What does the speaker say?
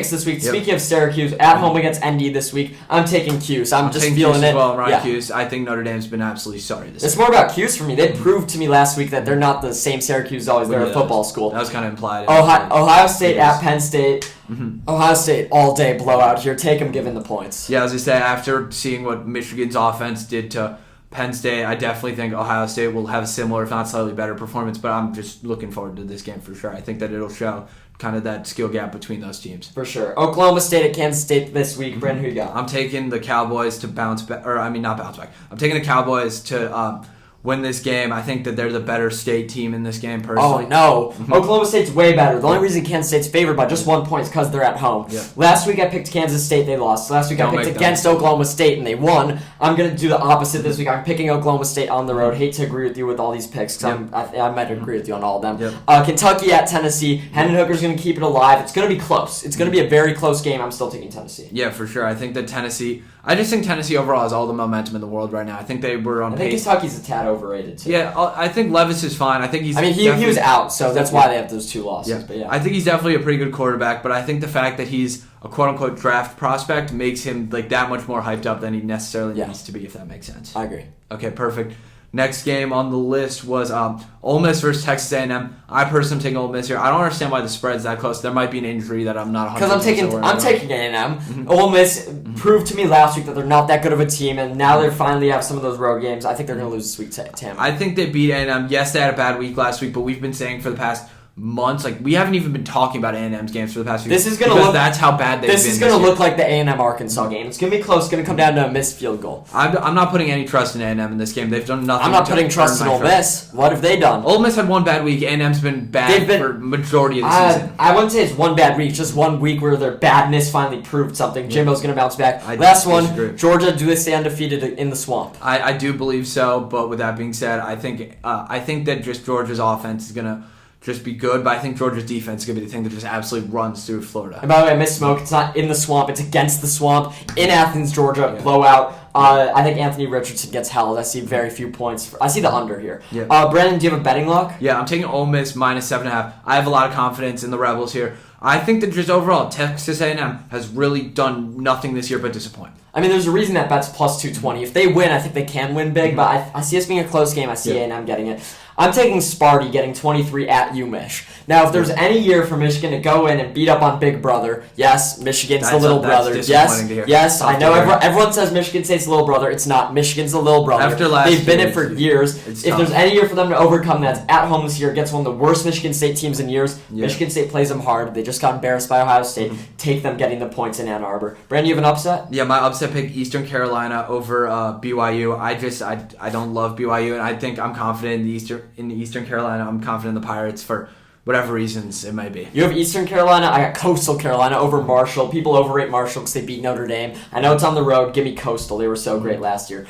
picks this week. Speaking of Syracuse, at home against ND this week, I'm taking Cuse. I'm just feeling it. Well, Ryan Cuse. I think Notre Dame's been absolutely sorry this It's more about Cuse for me. They proved to me last week that they're not the same Syracuse always. They're a football school. That was kind of implied. Ohio State at Penn State. Ohio State all day blowout here. Take them given the points. Yeah, as I say, after seeing what Michigan's offense did to Penn State, I definitely think Ohio State will have a similar, if not slightly better performance, but I'm just looking forward to this game for sure. I think that it'll show kind of that skill gap between those teams. For sure. Oklahoma State at Kansas State this week. Brandon, who you got? I'm taking the Cowboys to bounce back, not bounce back. I'm taking the Cowboys to win this game. I think that they're the better state team in this game, personally. Oh, no. Oklahoma State's way better. The only reason Kansas State's favored by just 1 point is because they're at home. Yeah. Last week I picked Kansas State, they lost. Last week I picked against Oklahoma State, and they won. I'm going to do the opposite this week. I'm picking Oklahoma State on the road. Hate to agree with you with all these picks, because I might agree with you on all of them. Yep. Kentucky at Tennessee. Hendon Hooker's going to keep it alive. It's going to be close. It's going to be a very close game. I'm still taking Tennessee. Yeah, for sure. I think that Tennessee overall has all the momentum in the world right now. I think they were on pace. I think Kentucky's a tad overrated, too. Yeah, I think Levis is fine. I think he was out, so that's why they have those 2 losses. Yeah. But yeah. I think he's definitely a pretty good quarterback, but I think the fact that he's a quote-unquote draft prospect makes him like that much more hyped up than he necessarily needs to be, if that makes sense. I agree. Okay, perfect. Next game on the list was Ole Miss versus Texas A&M. I personally am taking Ole Miss here. I don't understand why the spread's that close. There might be an injury that I'm not 100% because I'm taking A&M. Ole Miss proved to me last week that they're not that good of a team, and now they finally have some of those road games. I think they're going to lose this week to Tampa. I think they beat A&M. Yes, they had a bad week last week, but we've been saying for the past months, like we haven't even been talking about A&M's games for the past few weeks. That's how bad they've been. This is going to look like the A&M Arkansas game. It's going to be close. It's going to come down to a missed field goal. I'm not putting any trust in A&M in this game. They've done nothing. I'm not putting trust in Ole Miss. What have they done? Ole Miss had one bad week. A&M's been bad for majority of the season. I wouldn't say it's one bad week. It's just 1 week where their badness finally proved something. Jimbo's going to bounce back. Last one, Georgia. Do they stay undefeated in the swamp? I do believe so, but with that being said, I think that just Georgia's offense is going to just be good, but I think Georgia's defense is going to be the thing that just absolutely runs through Florida. And by the way, I misspoke. It's not in the swamp. It's against the swamp in Athens, Georgia. Blowout. I think Anthony Richardson gets held. I see very few points. I see the under here. Yeah. Brandon, do you have a betting lock? Yeah, I'm taking Ole Miss minus 7.5. I have a lot of confidence in the Rebels here. I think that just overall, Texas A&M has really done nothing this year but disappoint. I mean, there's a reason that bet's plus 220. If they win, I think they can win big, but I see us being a close game. I see A&M getting it. I'm taking Sparty getting 23 at UMich. Now, if there's any year for Michigan to go in and beat up on Big Brother, yes, Michigan's the little brother. Yes, I know everyone says Michigan State's the little brother. It's not. Michigan's the little brother. They've been it for years. If there's any year for them to overcome that's at home this year against one of the worst Michigan State teams in years, Michigan State plays them hard. They just got embarrassed by Ohio State. Take them getting the points in Ann Arbor. Brandon, you have an upset? Yeah, my upset pick, Eastern Carolina over BYU. I don't love BYU, and I think I'm confident in Eastern Carolina. I'm confident in the Pirates for whatever reasons it might be. You have Eastern Carolina. I got Coastal Carolina over Marshall. People overrate Marshall because they beat Notre Dame. I know it's on the road. Give me Coastal. They were so great last year.